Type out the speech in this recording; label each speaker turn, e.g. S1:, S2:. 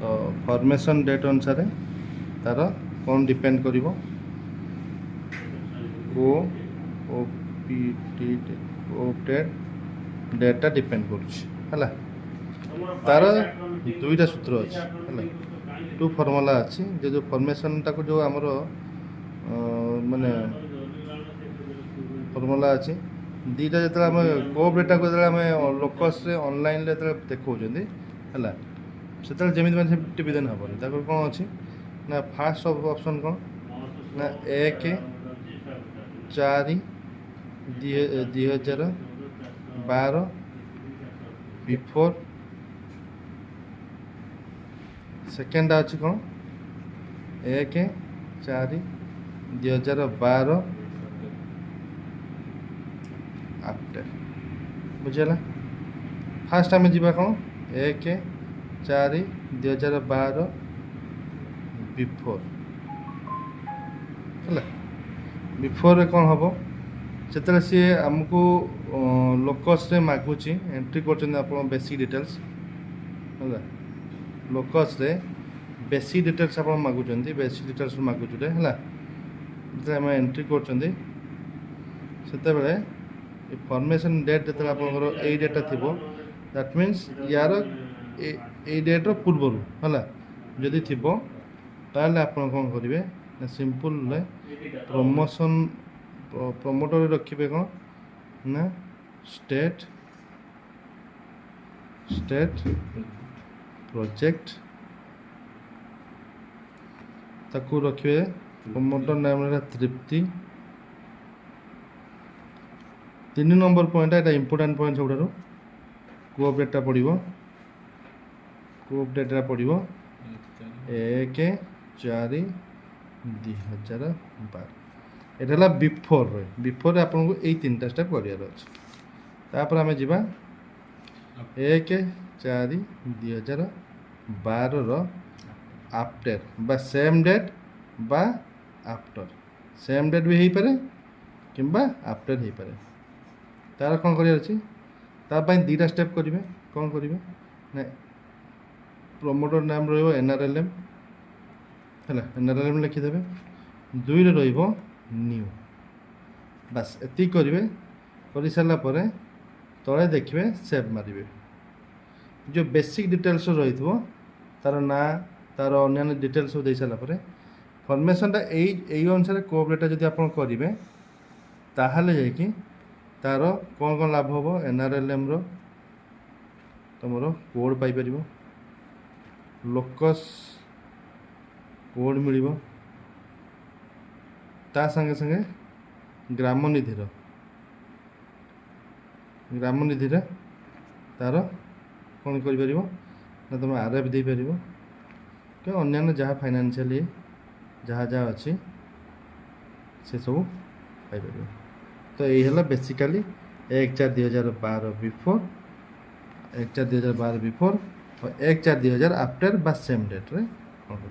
S1: तो formation date अनुसार तार कौन डिपेंड करिवो कोऑपरेटेड डेटा डिपेंड करुला तार दुईटा सूत्र अच्छे है टू फर्मुला अच्छी जो फॉर्मेशन टाक जो आमर माने फर्मुला अच्छी दीटा जो आम कोऑपरेटा को आम लोकस ऑनलाइन देखा है से जमी मैंने टिपिदेन हेनी कौन अच्छी ना फास्ट ऑप्शन कौन ना 1/4/2012 बिफोर सेकेंड अच्छी कौन 1/4/2012 आफ्टर बुझेगा फास्ट आम जा कौन 1/4/2012 बिफोर है बिफोर कौन हम से सी आमको लोकस मागुची एंट्री कर बेसिक डिटेल्स है लोकस बेसिक डिटेल्स आप मागुंट बेसिक डिटेल्स मागुचे है आम एंट्री कर फॉर्मेशन डेट जो आप डेटा थी दैट मीन्स यार ए डेट्र पूर्वर है जदि थी ताल आप कौन करेंगे सिंपल प्रमोशन प्रमोटर रखिए कौन ना स्टेट प्रोजेक्ट ताकू रखिए प्रमोटर नाम तृप्ति 3 नंबर पॉइंट है इंपोर्टेंट पॉइंट सब कोऑपरेटा पड़ो कोऑपरेटा पड़ो 1/4/2012 एटा बिफोर बिफोर आपको यही 3टा स्टेप करार अच्छे तापर आम जा 1/4/2012 आफ्टर बा सेम डेट बा आफ्टर सेम डेट भी हो पारे कि आफ्टर हो पारे तार कौन करार अच्छी तापाई 2टा स्टेप करेंगे कौन करेंगे ना प्रमोटर नाम रनआरएलएम है एनआरएलएम लिखिदेवे 2 न्यू बस एति करेंगे कर सारापर तले देखिए सेव मारे जो बेसिक डिटेल्स रही तार ना तार अन्य डिटेल्स सब दे सारापर फॉर्मेशनटा यही अनुसार कोऑपरेटा जब आप करेंगे ताहले जाकि तार कौन कौन लाभ हम एनआरएलएम तुम कोड पाइपर लोकस कोड मिल ता संगे संगे ग्रामनिधि तार कौन कर तुम आरएफ दे पार कि अन्य जहाँ फाइनेंशियल जहाँ जहाँ अच्छी से सब पाइपर तो यही है बेसिकली 1/4/2012 बिफोर 1/4/2012 बिफोर और 1/4/2012 आफ्टर बा सेम डेट रे कौन कर